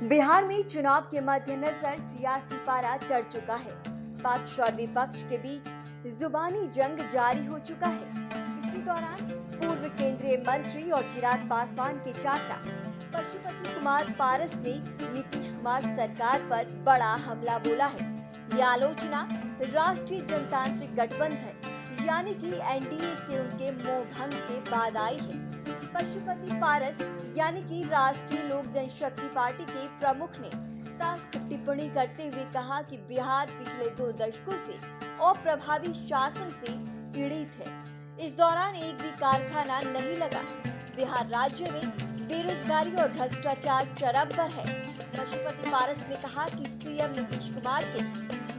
बिहार में चुनाव के मद्देनजर सियासी पारा चढ़ चुका है। पक्ष और विपक्ष के बीच जुबानी जंग जारी हो चुका है। इसी दौरान पूर्व केंद्रीय मंत्री और चिराग पासवान के चाचा पशुपति कुमार पारस ने नीतीश कुमार सरकार पर बड़ा हमला बोला है। ये आलोचना राष्ट्रीय जनतांत्रिक गठबंधन यानी कि एनडीए से उनके मोह भंग के बाद आई है। पशुपति पारस यानी कि राष्ट्रीय लोक जनशक्ति पार्टी के प्रमुख ने तल्ख टिप्पणी करते हुए कहा कि बिहार पिछले 2 दशकों से अप्रभावी शासन से पीड़ित है। इस दौरान एक भी कारखाना नहीं लगा। बिहार राज्य में बेरोजगारी और भ्रष्टाचार चरम पर है। पशुपति पारस ने कहा कि सीएम नीतीश कुमार के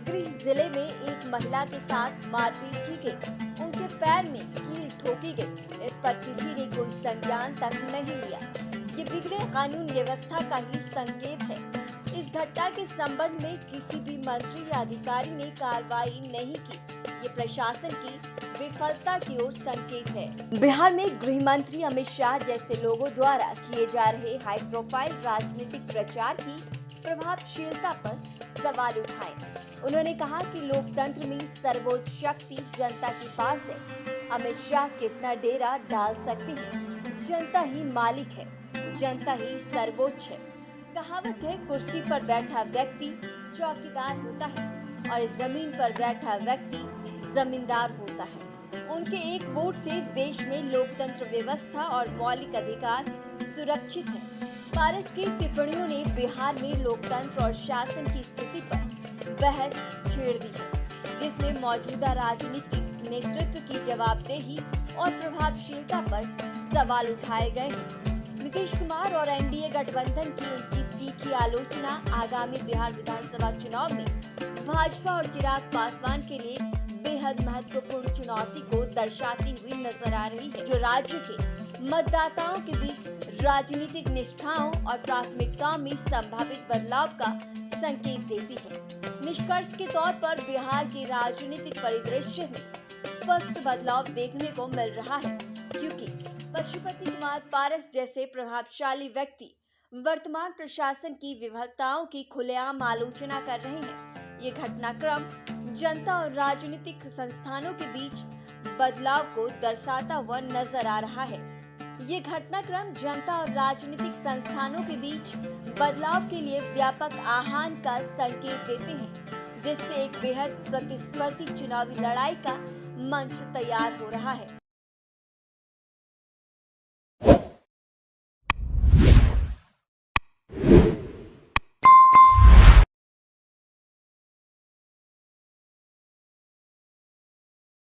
गृह जिले में एक महिला के साथ मारपीट की गई, उनके पैर में कील ठोकी गई। इस पर किसी ने कोई संज्ञान तक नहीं लिया। ये बिगड़े कानून व्यवस्था का ही संकेत है। इस घटना के संबंध में किसी भी मंत्री या अधिकारी ने कार्रवाई नहीं की। ये प्रशासन की विफलता की ओर संकेत है। बिहार में गृह मंत्री अमित शाह जैसे लोगों द्वारा किए जा रहे हाई प्रोफाइल राजनीतिक प्रचार की प्रभावशीलता पर सवाल उठाए। उन्होंने कहा कि लोकतंत्र में सर्वोच्च शक्ति जनता के पास है। अमित शाह कितना डेरा डाल सकते हैं, जनता ही मालिक है, जनता ही सर्वोच्च है। कहावत है, कुर्सी पर बैठा व्यक्ति चौकीदार होता है और जमीन पर बैठा व्यक्ति जमींदार होता है। उनके एक वोट से देश में लोकतंत्र व्यवस्था और मौलिक अधिकार सुरक्षित है। पारस की टिप्पणियों ने बिहार में लोकतंत्र और शासन की स्थिति पर बहस छेड़ दी है, जिसमें मौजूदा राजनीतिक नेतृत्व की जवाबदेही और प्रभावशीलता पर सवाल उठाए गए हैं। नीतीश कुमार और एनडीए गठबंधन की उनकी तीखी आलोचना आगामी बिहार विधानसभा चुनाव में भाजपा और चिराग पासवान के लिए बेहद महत्वपूर्ण चुनौती को दर्शाती हुई नजर आ रही है, जो राज्य के मतदाताओं के बीच राजनीतिक निष्ठाओं और प्राथमिकताओं में संभावित बदलाव का संकेत देती है। निष्कर्ष के तौर पर बिहार के राजनीतिक परिदृश्य में स्पष्ट बदलाव देखने को मिल रहा है, क्योंकि पशुपति कुमार पारस जैसे प्रभावशाली व्यक्ति वर्तमान प्रशासन की विफलताओं की खुलेआम आलोचना कर रहे हैं। ये घटनाक्रम जनता और राजनीतिक संस्थानों के बीच बदलाव को दर्शाता हुआ नजर आ रहा है। ये घटनाक्रम जनता और राजनीतिक संस्थानों के बीच बदलाव के लिए व्यापक आह्वान का संकेत देते हैं, जिससे एक बेहद प्रतिस्पर्धी चुनावी लड़ाई का मंच तैयार हो रहा है।